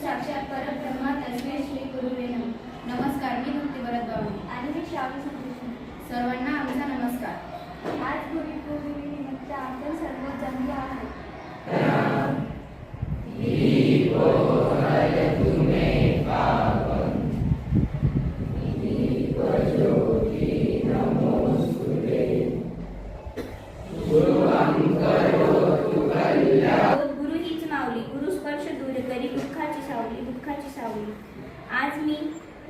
साक्षात परब्रह्मा तस्मै श्री गुरुवे नमः. नमस्कार, मी भक्ती भरत आणि मी श्रावणी संतोष. सर्वांना आमचा नमस्कार. आज गुरुपौर्णिमेनिमित्त आपण सर्व जमलो आहोत. गुरु हीच माऊली, गुरु स्पर्श दूर करी दुःखाची सावली. आज मी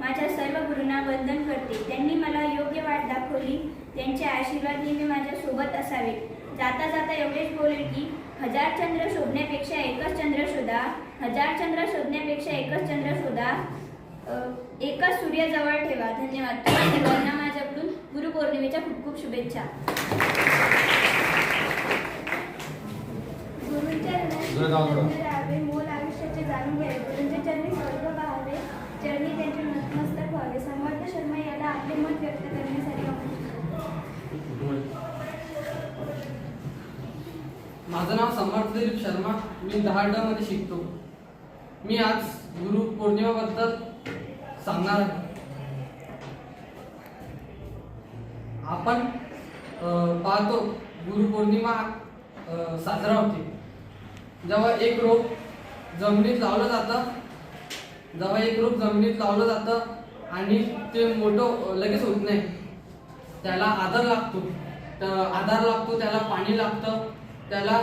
माझ्या सर्व गुरूंना वंदन करते. त्यांनी मला योग्य वाट दाखवली. त्यांचे आशीर्वाद नेहमी माझ्या सोबत असावे. जाता जाता एवढेच बोलेल की 1000 चंद्र शोधण्यापेक्षा एकच चंद्र शोधा. 1000 चंद्र शोधण्यापेक्षा एकच चंद्र शोधा. एकच सूर्य जवळ ठेवा. धन्यवाद. तुम्हा सर्वांना माझ्याकडून गुरुपौर्णिमेच्या खूप खूप शुभेच्छा. गुरूंच्या राहावे, मोल आयुष्याचे जाणून घ्यावे. गुरूंच्या चरणी स्वर्ग पाहावे, चरणी त्यांचे नतमस्तक व्हावे. समर्थ शर्मा याला आपले मत व्यक्त करण्यासाठी माझं नाव समर्थ दिलीप शर्मा. मी 10ड मध्ये शिकतो. मी आज गुरु पौर्णिमेबद्दल सांगणार आहे. आपण पाहतो गुरुपौर्णिमा साजरा होते जेव्हा एक रोप जमिनीत लावलं जातं आणि ते मोठं लगेच होत नाही. त्याला आधार लागतो, त्याला पाणी लागतं. त्याला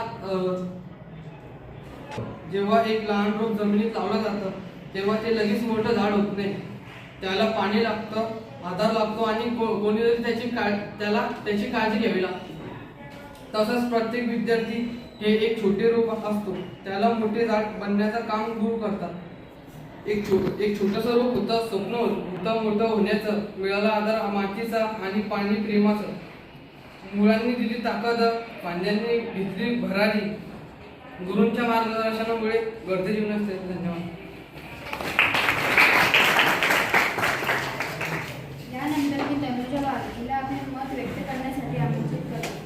जेव्हा एक लहान रोप जमिनीत लावलं जातं तेव्हा ते लगेच मोठं झाड होत नाही. त्याला पाणी लागतं, आधार लागतो आणि कोणीतरी त्याची काळजी घ्यावी लागते. तसंच प्रत्येक विद्यार्थी हे एक छोटे रोप असतो, त्याला मोठे झाड बनण्याचं काम गुरु करतात. एक छोटंसं रोप होतं, स्वप्न होतं मोठं होण्याचं. मिळाला आधार मातीचा आणि पाणी प्रेमाचं. मुलांनी दिली ताकद, पांड्यांनी घेतली भरारी. गुरूंच्या मार्गदर्शनामुळे घडते जीवन असते. धन्यवाद. यानंतर मी तनुजा वाघ हिला आपले मत व्यक्त करण्यासाठी आमंत्रित करतो.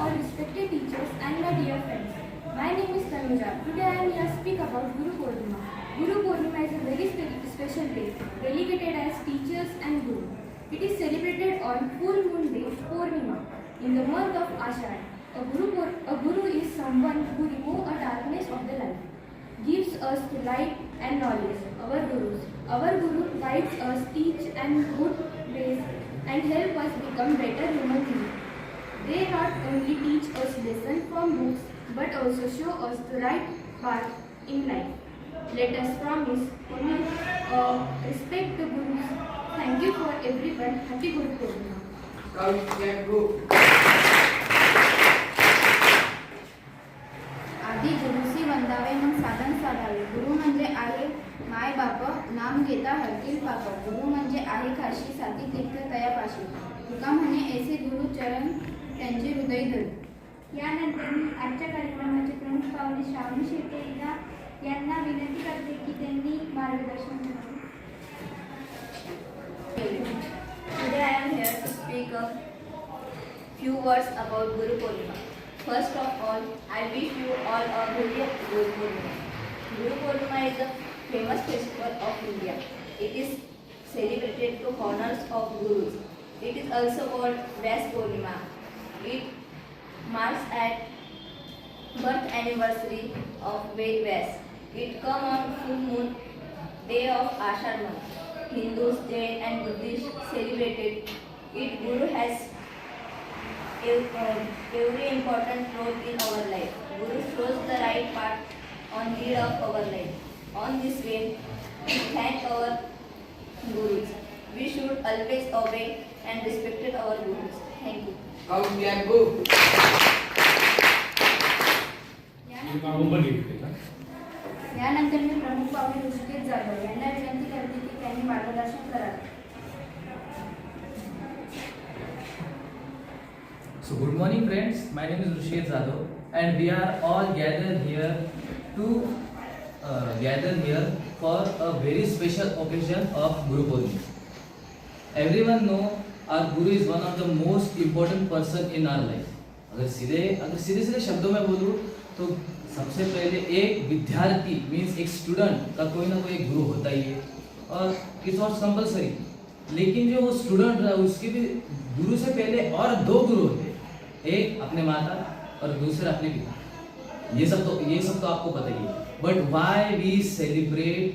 All respected teachers and my dear friends, my name is Tanuja. Today I am here to speak about Guru Purnima. Guru Purnima is a very special day dedicated as teachers and Guru. It is celebrated on full moon day Purnima in the month of Ashad. A Guru is someone who removes a darkness of the life, gives us light and knowledge. Our Guru guides us, teach and good ways and help us become better human beings. They not only teach us lessons from books, but also show us the right path in life. Let us promise to respect the Gurus. Thank you for everyone. Happy Guru Purnima. आधी गुरुसी वंदावे, मग साधन साधावे. गुरु म्हणजे आहे माय बाप, नाम घेता हरतील पाप. गुरु म्हणजे आहे खाशी, साथी तीर्थ तयापाशी. तुका म्हणे ऐसे गुरु चरण त्यांचे हृदय धरू. यानंतर मी आजच्या कार्यक्रमाचे प्रमुख पाहुणे श्रावणी शेटे यांना विनंती करते की त्यांनी मार्गदर्शन करावे. Today I am here to speak a few words about Guru Purnima. First of all, I wish you all a very Guru Purnima. Guru Purnima is the famous festival of India. It is celebrated to honors of Gurus. It is also called Vyas Purnima. It marks at birth anniversary of Ved Vyas. It comes on full moon day of Ashad month. Hindus, Jain and Buddhists celebrated it. Guru has every important role in our life. Guru shows the right path on lead of our life. On this way, we thank our Gurus. We should always obey and respect our Gurus. Thank you. यानंतर मी प्रमुख पाहुणे ऋषिकेश जाधव यांना विनंती करते की त्यांनी मार्गदर्शन करावे. So good morning friends, my name is Rishikesh Jadhav and we are all gathered here for a very special occasion of Guru Purnima. Everyone know our Guru is one of the most important person in our life. अगर सीधे शब्दों में बोलूँ तो सबसे पहले एक विद्यार्थी मीन्स एक स्टूडेंट का कोई ना कोई एक गुरु होता ही है और इट्स नॉट कंपल्सरी, लेकिन जो वो स्टूडेंट रहा उसके भी गुरु से पहले और 2 गुरु होते हैं, एक अपने माता और दूसरा अपने पिता। ये सब तो आपको पता ही है। बट व्हाई we celebrate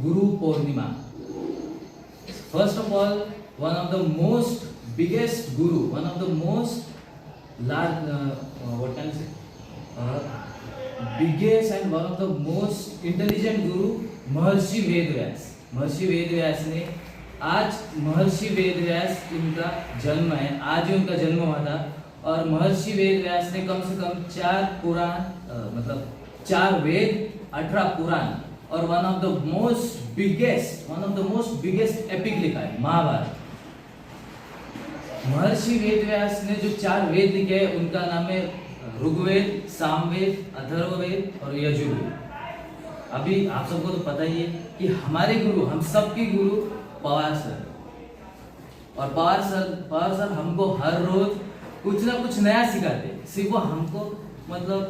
Guru Purnima? First of all, one of the most biggest guru, one of the most large what can I say, biggest and one of the most intelligent guru महर्षि वेदव्यास। महर्षि वेदव्यास ने आज महर्षि वेदव्यास इनका जन्म है, आज ही उनका जन्म हुआ था। और महर्षि वेदव्यास ने कम से कम 4 पुराण मतलब 4 वेद 18 पुराण और one of the most biggest epic लिखा है, महाभारत। महर्षि वेदव्यास ने जो 4 वेद लिखे हैं उनका नाम है ऋग्वेद, सामवेद, अथर्ववेद और यजुर्वेद। अभी आप सबको तो पता ही है कि हमारे गुरु, हम सबके गुरु पवार सर, और पवार सर हमको हर रोज कुछ ना कुछ नया सिखाते। सिर्फ वो हमको मतलब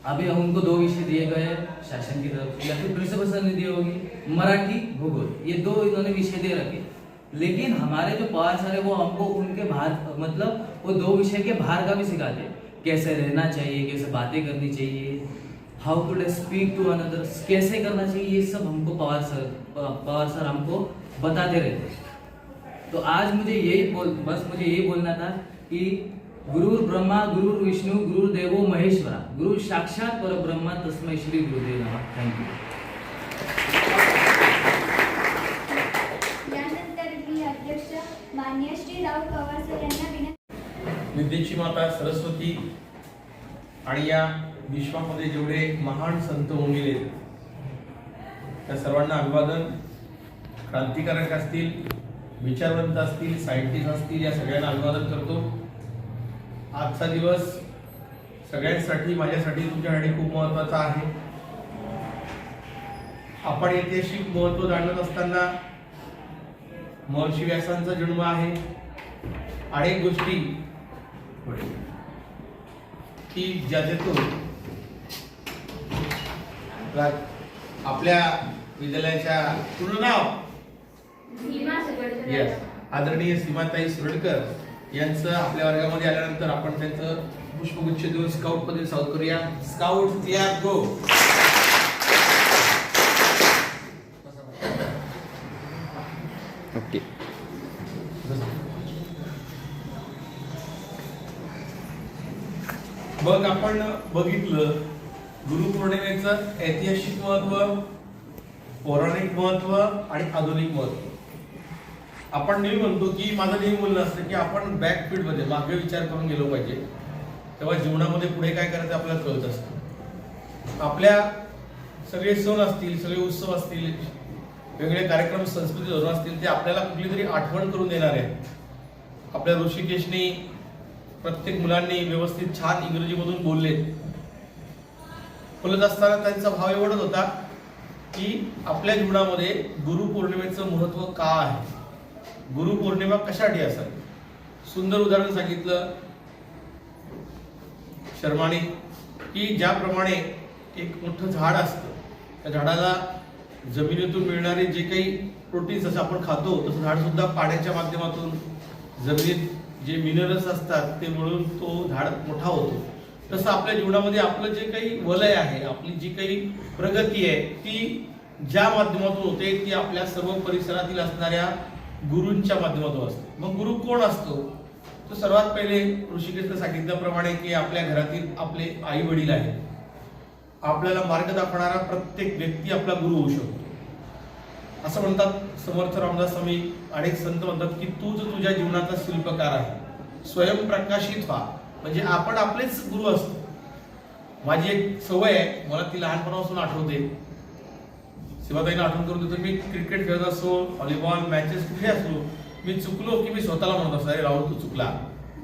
अभी हम उनको 2 विषय दिए गए शासन की तरफ या फिर प्रिंसिपल सर ने दिए होंगे, मराठी, भूगोल, ये 2 इन्होंने विषय दे रखे। लेकिन हमारे जो पवार सर है वो हमको उनके बाहर मतलब वो 2 विषय के बाहर का भी सिखाते, कैसे रहना चाहिए, कैसे बातें करनी चाहिए, हाउ टू स्पीक टू अनदर, कैसे करना चाहिए, ये सब हमको पवार सर हमको बताते रहते। तो आज मुझे यही बोलना था कि गुरु ब्रह्मा गुरु विष्णु गुरु देवो महेश्वरा, गुरु साक्षात पर ब्रह्मा तस्मै श्री गुरुदेव नमः। Thank you. मान्य श्री राव पवार सर यांना विनंती। विद्येची माता सरस्वती आणि या विश्वामध्ये जेवढे महान संत होऊन गेले त्या सर्वांना अभिवादन। क्रांतिकारक असतील, विचारवंत असतील, सायंटिस्ट असतील, या सगळ्यांना अभिवादन करतो। आजचा दिवस सगळ्यांसाठी, माझ्यासाठी, तुमच्यासाठी खूप महत्त्वाचा आहे। आपण ऐतिहासिक महत्त्व जाणत असताना महर्षी व्यासांचा जन्म आहे, अनेक गोष्टी की ज्याच्यातून आपल्या विद्यालयाच्या पूर्ण नाव येस आदरणीय सीमाताई सुरडकर यांचं आपल्या वर्गामध्ये आल्यानंतर आपण त्यांचं पुष्पगुच्छ देऊन स्काउट पदवी साऊथ करूया। स्काउट तयार गो। ओके। मग आपण बघितलं गुरुपौर्णिमेचं ऐतिहासिक महत्व, पौराणिक महत्व आणि आधुनिक महत्व। आपण नेहमी म्हणतो की माझं नेहमी बोलणं असतं की आपण बॅकफील्ड मध्ये मागे विचार करून गेलो पाहिजे, तेव्हा जीवनामध्ये पुढे काय करायचं आपल्याला कळत असतं। आपल्या सगळे सण असतील, सगळे उत्सव असतील, वेगवेगळे कार्यक्रम, संस्कृती धोरण असतील, ते आपल्याला कुठली तरी आठवण करून देणार आहेत। आपल्या ऋषिकेशनी प्रत्येक मुलांनी व्यवस्थित छान इंग्रजीमधून बोलले। बोलत असताना त्यांचा भाव एवढाच होता की आपल्या जीवनामध्ये गुरुपौर्णिमेचं महत्त्व का आहे, गुरुपौर्णिमा कशासाठी असावी। सुंदर उदाहरण सांगितलं शर्माने की ज्याप्रमाणे एक मोठं झाड असतं, त्या झाडाला जमिनीतून मिळणारे जे काही प्रोटीन्स असं आपण खातो, तसं झाड सुद्धा पाण्याच्या माध्यमातून जमिनीत जे मिनरल्स असतात ते मिळून तो झाड मोठा होतो। तसं आपल्या जीवनामध्ये आपलं जे काही वलय आहे, आपली जी काही प्रगती आहे, ती ज्या माध्यमातून होते ती आपल्या सर्व परिसरातील असणाऱ्या गुरूंच्या माध्यमातून असते। मग गुरु कोण असतो? तो सर्वात पहिले ऋषिकेशने सांगितल्याप्रमाणे की आपल्या घरातील आपले आई वडील आहेत। आपल्याला मार्ग दाखवणारा प्रत्येक व्यक्ती आपला गुरु होऊ शकतो। असं म्हणतात समर्थ रामदास स्वामी, अनेक संत म्हणतात की तूच तुझ्या जीवनाचा शिल्पकार आहे, स्वयंप्रकाशित व्हा, म्हणजे आपण आपलेच गुरु असतो। माझी एक सवय आहे, मला ती लहानपणापासून आठवते, शिवाताईंना आठवण करून देतो। मी क्रिकेट खेळत असो, व्हॉलीबॉल मॅचेस कुठे असलो, मी चुकलो की मी स्वतःला म्हणत असतो, अरे राहुल तू चुकला,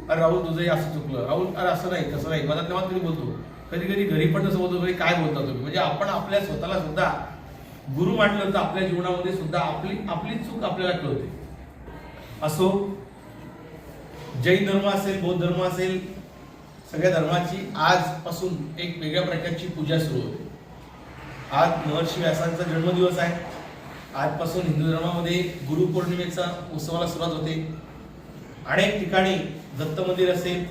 अरे राहुल तुझंही असं चुकलं, राहुल अरे असं नाही तसं नाही, मला तेव्हा तरी बोलतो। कधी कधी घरी पण तसं बोलतो, काय बोलता तुम्ही, म्हणजे आपण आपल्या स्वतःला सुद्धा गुरु म्हटलं तर आपल्या जीवनामध्ये सुद्धा आपली चूक आपल्याला कळते। असो जैन धर्म असेल, बौद्ध धर्म असेल, सगळ्या धर्माची आजपासून एक वेगळ्या प्रकारची पूजा सुरू होते. आज महर्षी व्यासांचा जन्मदिवस आहे. आजपासून हिंदू धर्मामध्ये गुरुपौर्णिमेचा उत्सवाला सुरुवात होते. अनेक ठिकाणी दत्त मंदिर असेल,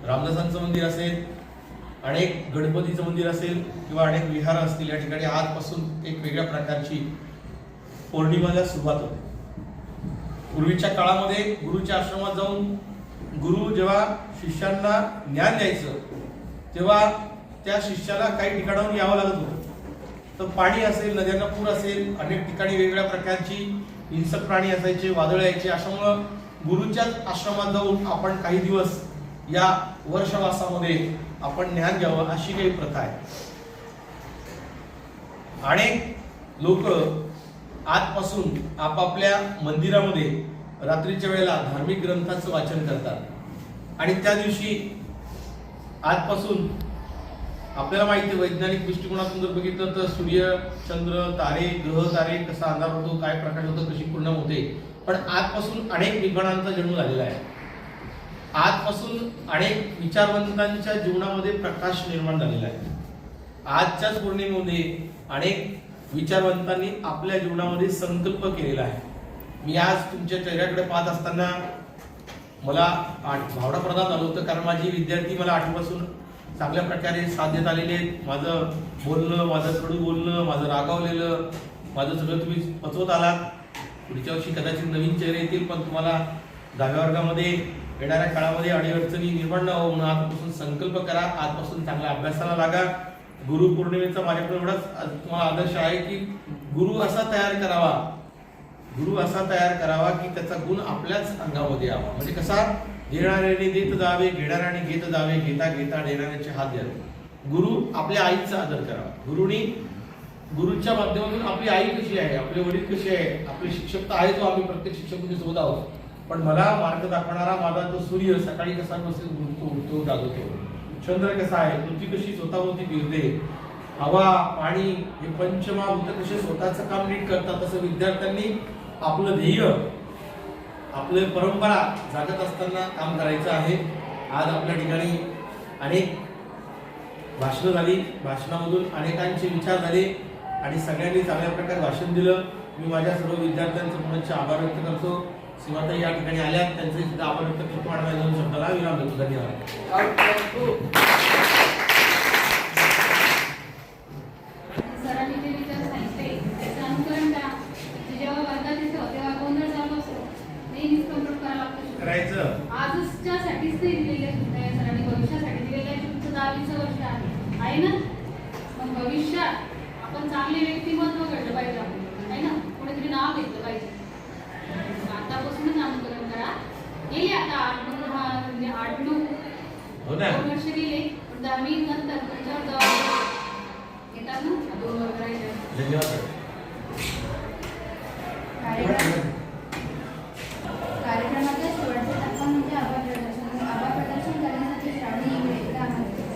रामदासांचं मंदिर असेल, अनेक गणपतीचं मंदिर असेल किंवा अनेक विहार असतील, या ठिकाणी आजपासून एक वेगळ्या प्रकारची पौर्णिमेला सुरुवात होते. पूर्वीच्या काळामध्ये गुरुच्या आश्रमात जाऊन गुरु जेव्हा शिष्यांना ज्ञान द्यायचं तेव्हा त्या शिष्याला काही ठिकाणाहून यावं लागत होतं. तर पाणी असेल, नद्यांना पूर असेल, अनेक ठिकाणी वेगवेगळ्या प्रकारची हिंसक प्राणी असायचे, वादळ यायचे. अशामुळं गुरुच्याच आश्रमात जाऊन आपण काही दिवस या वर्षवासामध्ये आपण ज्ञान घ्यावं अशी काही प्रथा आहे. अनेक लोक आजपासून आपापल्या मंदिरामध्ये रात्रीच्या वेळेला धार्मिक ग्रंथाचं वाचन करतात आणि त्या दिवशी आजपासून आपल्याला माहिती आहे, वैज्ञानिक दृष्टिकोनातून जर बघितलं तर सूर्य, चंद्र, तारे, ग्रह तारे कसा अंधार होतो, काय प्रकाश होतो, कशी पूर्ण होते. पण आजपासून अनेक विद्वानांचा जन्म झालेला आहे. आजपासून अनेक विचारवंतांच्या जीवनामध्ये प्रकाश निर्माण झालेला आहे. आजच्याच पौर्णिमेमध्ये अनेक विचारवंतांनी आपल्या जीवनामध्ये संकल्प केलेला आहे. मी आज तुमच्या चेहऱ्याकडे पाहत असताना मला भावनाप्रधान झालं होतं, कारण माझी विद्यार्थी मला आठवपासून चांगल्या प्रकारे साथ देत आलेले आहेत. माझं बोलणं, माझं कडू बोलणं, माझं रागावलेलं, माझं सगळं तुम्ही पचवत आलात. पुढच्या वर्षी कदाचित नवीन चेहरे येतील, पण तुम्हाला 10व्या वर्गामध्ये येणाऱ्या काळामध्ये अडीअडचणी निर्माण न होऊन आजपासून संकल्प करा. आजपासून चांगल्या अभ्यासाला लागा. गुरुपौर्णिमेचा माझ्याकडे एवढाच तुम्हाला आदर्श आहे की गुरु असा तयार करावा की त्याचा गुण आपल्याच अंगामध्ये यावा. म्हणजे कसा, देणाऱ्याने देत जावे, घेणाऱ्याने घेत जावे, घेता घेता देणाऱ्याचे हात द्यावे. गुरु आपल्या आईचा आदर करावा. गुरुच्या माध्यमातून आपली आई कशी आहे, आपले वडील कसे आहे, आपले शिक्षक तर आहेच, आम्ही प्रत्येक शिक्षक सोबत आहोत, पण मला मार्ग दाखवणारा माझा तो सूर्य सकाळी कसा उठतो जागवतो, चंद्र कसा आहे, पृथ्वी कशी स्वतःभोवती फिरते, हवा, पाणी हे पंचमहाभूत कसे स्वतःचं काम नीट करतात, तसं विद्यार्थ्यांनी आपलं ध्येय, आपले परंपरा जागत असताना काम करायचं आहे. आज आपल्या ठिकाणी अनेक भाषणं झाली, भाषणामधून अनेकांचे विचार झाले आणि सगळ्यांनी चांगल्या प्रकारे भाषण दिलं. मी माझ्या सर्व विद्यार्थ्यांचं पुनश्च आभार व्यक्त करतो. सीमाताई या ठिकाणी आल्या, त्यांचे सुद्धा आभार व्यक्त करतो आणि माझ्या 2 शब्दाला विराम देतो. धन्यवाद. सरांनी जे विचार सांगितले त्याचं अनुकरण करा. जेव्हा वर्गात येतो तेव्हा गोंधळ चालू असतो, नेहमीच कंट्रोल करायला लागतं. करायचं आजच्यासाठीच ते दिलेले सुद्धा या सरांनी भविष्यासाठी दिलेलं आहे. तुमचं 10वीचं वर्ष आहे ना, मग भविष्यात आपण चांगले व्यक्तिमत्व घडलं पाहिजे, आपण आहे ना, कोणीतरी नाव घेतलं पाहिजे. आतापासूनच अनुकरण करा. गेले आता 8-9 वर्ष गेले, पण 10वी नंतर तुमच्यावर जबाबदारी येतात ना, 2 वर्ग राहिले. धन्यवाद. कार्यक्रमाचा शेवटचा टप्पा म्हणजे आभार प्रदर्शन. आभार प्रदर्शन करण्यासाठी श्रावणी इंगळे एकदा आमंत्रित.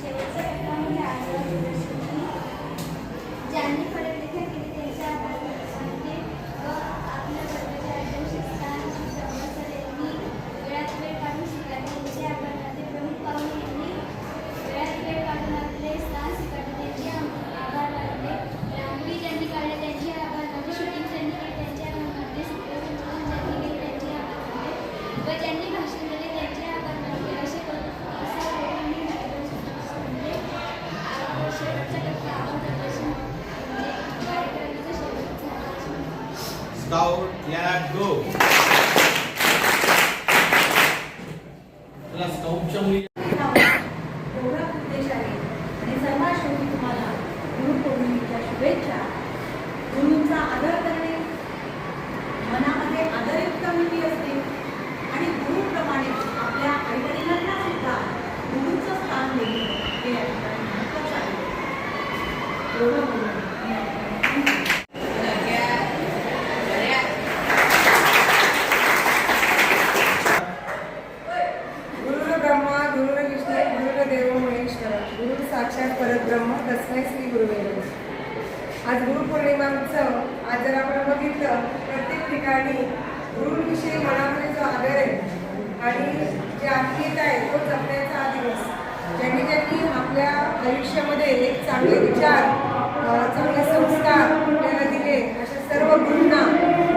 शेवटचा टप्पा म्हणजे आभार प्रदर्शन. ज्यांनी पढलेखा केली त्यांच्या आभार प्रदर्शनाचे व आपल्या वर्गाच्या अध्यक्षस्थान सर यांनी वेळात वेळ काढून स्वीकारले त्यांचे आभार मानते. प्रमुख पाहुणे यांनी वेळात वेळ काढून आपले स्थान स्वीकारले त्यांचे आभार मानले. रांगोळी ज्यांनी काढले त्यांचे आभार मानले. शूटिंग ज्यांनी केले त्यांचे आभार मानले. सूत्रसंचालन ज्यांनी केले त्यांचे आभार मानले व ज्यांनी भाषण दिले त्यांचे आभार मानले. असे सर्वांनी म्हणजे शेवटचा टप्पा आभार प्रदर्शन म्हणजे कार्यक्रमाचा शेवटचा. स्काउट लॅब गो. चला स्काउटच्या मुली एवढा उद्देश आहे आणि सर्वात शेवटी तुम्हाला गुरुपौर्णिमेच्या शुभेच्छा. गुरूंचा आदर करणे, मनामध्ये आदरयुक्त वृत्ती असते आणि गुरुप्रमाणे आपल्या आईवडिलांना सुद्धा गुरूंचं स्थान देणे हे या ठिकाणी महत्त्वाचं आहे. एवढं बोलणं मी या ठिकाणी थांबते. गुरुर्ब्रह्मा गुरुर्विष्णू गुरुर्देव महेश्वर गुरु साक्षात परब्रह्म तस्मै श्री गुरुवे नमः. आज गुरुपौर्णिमा उत्सव आज आज जर आपण बघितलं प्रत्येक ठिकाणी गुरुंविषयी मनामध्ये जो आदर आहे आणि जे आत्मीयता आहे तो जपण्याचा हा दिवस. ज्यांनी ज्यांनी आपल्या आयुष्यामध्ये एक चांगले विचार चांगले संस्कार आपल्याला दिले अशा सर्व गुरूंना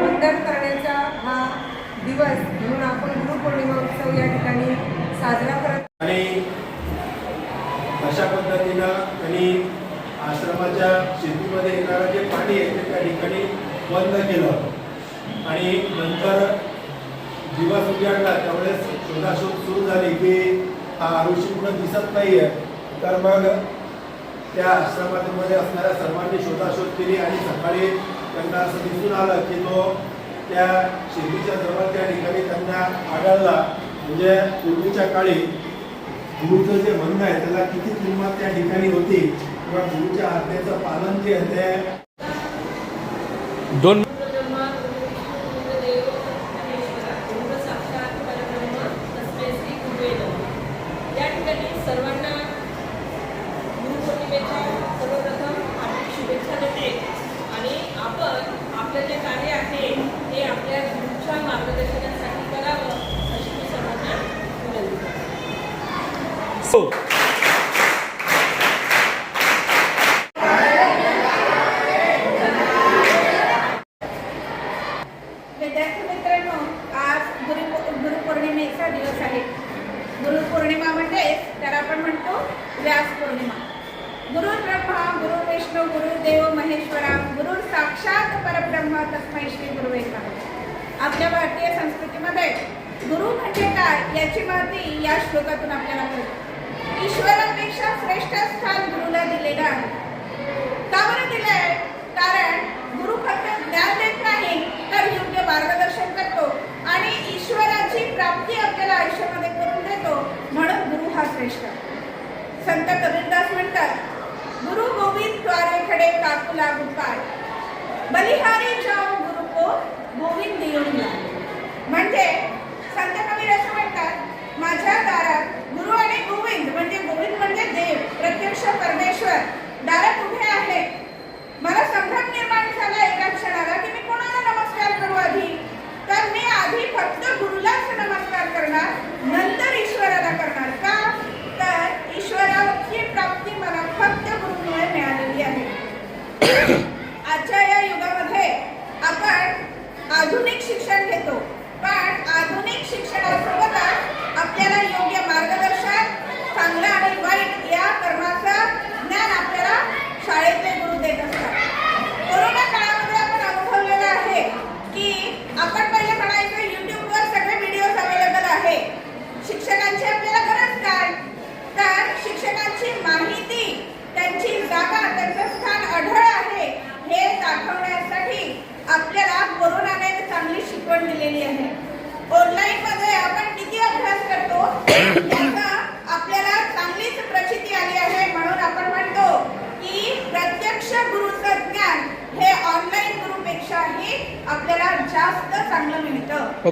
वंदन करण्याचा हा दिवस म्हणून आपण गुरुपौर्णिमा उत्सव या ठिकाणी साजरा करत. आणि अशा पद्धतीनं त्यांनी आश्रमाच्या शेतीमध्ये येणारं जे पाणी आहे ते त्या ठिकाणी बंद केलं आणि नंतर दिवस उजाडला त्यावेळेस शोधाशोध सुरू झाली की हा ऋषी कुठं दिसत नाही आहे. तर मग त्या आश्रमामध्ये असणाऱ्या सर्वांनी शोधाशोध केली आणि सकाळी त्यांना असं दिसून आलं की तो त्या शेतीच्या जवळ त्या ठिकाणी त्यांना आढळला. म्हणजे पूर्वीच्या काळी गुरुचं जे म्हणणं आहे त्याला किती किंमत त्या ठिकाणी होती किंवा गुरुच्या आज्ञेचं पालन जे आहे ते दोन या ठिकाणी सर्वांना गुरुपौर्णिमेच्या सर्वप्रथम हार्दिक शुभेच्छा देते आणि आपण आपलं जे कार्य आहे ते आपल्या गुरुच्या मार्गदर्शनासाठी करावं अशी मी सर्वांना विनंती करते. विद्यार्थी मित्रांनो, आज गुरुपौर्णिमेचा दिवस आहे. गुरुपौर्णिमा म्हणजे त्याला आपण म्हणतो व्यास पौर्णिमा. गुरु ब्रह्मा गुरु विष्णू गुरुदेव महेश्वरा गुरु साक्षात परब्रह्म तस्मै श्री गुरुवे नमः. आपल्या भारतीय संस्कृतीमध्ये गुरु म्हणजे काय याची माहिती या श्लोकातून आपल्याला कळते. ईश्वरापेक्षा श्रेष्ठ स्थान गुरुला दिलेलं आहे. का बरं दिलं आहे? कारण गुरु फक्त ज्ञान देत नाही तर योग्य मार्गदर्शन करतो आणि ईश्वराची प्राप्ती आपल्याला आयुष्यामध्ये करून देतो. म्हणून गुरु हा श्रेष्ठ. संत कबीरदास म्हणतात, गुरु गोविंद द्वारे खडे काकुला गुपाय बलिहारी जाओ गुरु को गोविंद देऊन. म्हणजे संत कबीर असं म्हणतात, माझ्या दारात गुरु आणि गोविंद म्हणजे देव प्रत्यक्ष परमेश्वर दारात उभे आहे. मला संभ्रम निर्माण झाला एका क्षणाला की मी कोणाला नमस्कार करू आधी. तर मी आधी फक्त गुरुलाच नमस्कार करणार, नंतर ईश्वराला करणार. का? तर ईश्वराची प्राप्ती मला फक्त गुरुमुळे मिळालेली आहे. आजच्या या युगामध्ये आपण आधुनिक शिक्षण घेतो, पण आधुनिक शिक्षणासोबतच आपल्याला योग्य मार्गदर्शन, चांगलं आणि वाईट या कर्माचं ज्ञान आपल्याला शाळेतले गुरु देत असतात. कोरोना काळामध्ये आपण अनुभवलेलं आहे की आपण पहिले म्हणायचं युट्यूबवर सगळे व्हिडिओज अवेलेबल आहे. शिक्षकांची आपल्याला गरज काय? तर शिक्षकांची माहिती, त्यांची जागा, त्यांचं स्थान अढळ आहे हे दाखवण्यासाठी आपल्याला कोरोनाने चांगली शिकवण दिलेली आहे. ऑनलाईन मध्ये आपण किती अभ्यास करतो याचा आपल्याला चांगलीच प्रचिती आली आहे. म्हणून आपण म्हणतो की प्रत्यक्ष गुरुचं ज्ञान हे ऑनलाईन गुरुपेक्षाही आपल्याला जास्त चांगलं मिळतं.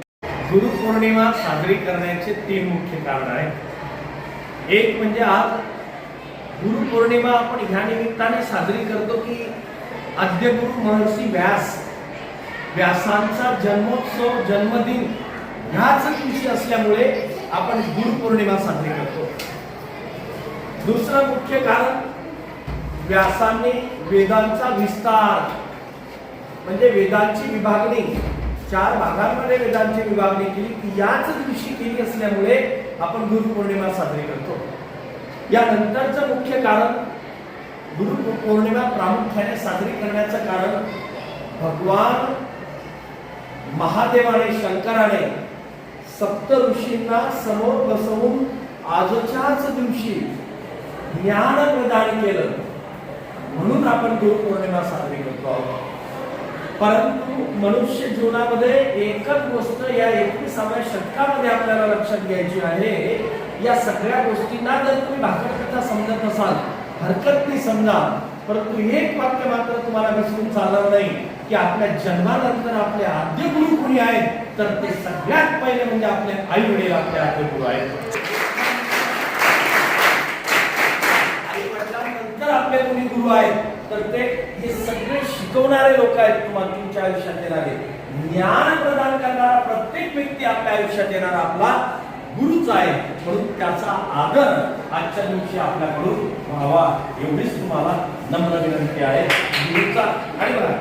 गुरुपौर्णिमा साजरी करण्याचे 3 मुख्य कारण आहेत. एक म्हणजे आज गुरुपौर्णिमा आपण ह्या निमित्ताने साजरी करतो की आद्यगुरु महर्षी व्यासांचा जन्मोत्सव जन्मदिन ह्याच दिवशी असल्यामुळे आपण गुरुपौर्णिमा साजरी करतो. दुसरं मुख्य कारण, व्यासांनी वेदांचा विस्तार म्हणजे वेदांची विभागणी 4 भागांमध्ये वेदांची विभागणी केली की याच दिवशी केली असल्यामुळे आपण गुरुपौर्णिमा साजरी करतो. यानंतरचं मुख्य कारण, गुरुपौर्णिमा प्रामुख्याने साजरी करण्याचं कारण, भगवान महादेवाने शंकराने सप्त ऋषींना समोर बसवून आजच्याच दिवशी ज्ञान प्रदान केलं म्हणून आपण गुरुपौर्णिमा साजरी करतो आहोत. परंतु मनुष्य जीवनामध्ये एकच गोष्ट या 21व्या शतकामध्ये आपल्याला लक्षात घ्यायची आहे. या सगळ्या गोष्टींना जर तुम्ही भाकरकथा समजत असाल हरकत नाही समजा, परंतु एक वाक्य मात्र तुम्हाला विसरून चालणार नाही की आपल्या जन्मानंतर आपले आद्य गुरु कोणी आहेत तर ते सगळ्यात पहिले म्हणजे आपले आई वडील आपले आद्य गुरु आहेत. आई वडिलांनंतर आपले कोणी गुरु आहेत तर ते हे सगळे शिकवणारे लोक आहेत तुम्हाला तुमच्या आयुष्यात येणारे. ज्ञान प्रदान करणारा प्रत्येक व्यक्ती आपल्या आयुष्यात येणारा आपला गुरुच आहे. म्हणून त्याचा आदर आजच्या दिवशी आपल्याकडून व्हावा एवढीच तुम्हाला नम्र विनंती आहे गुरुचा. आणि बघा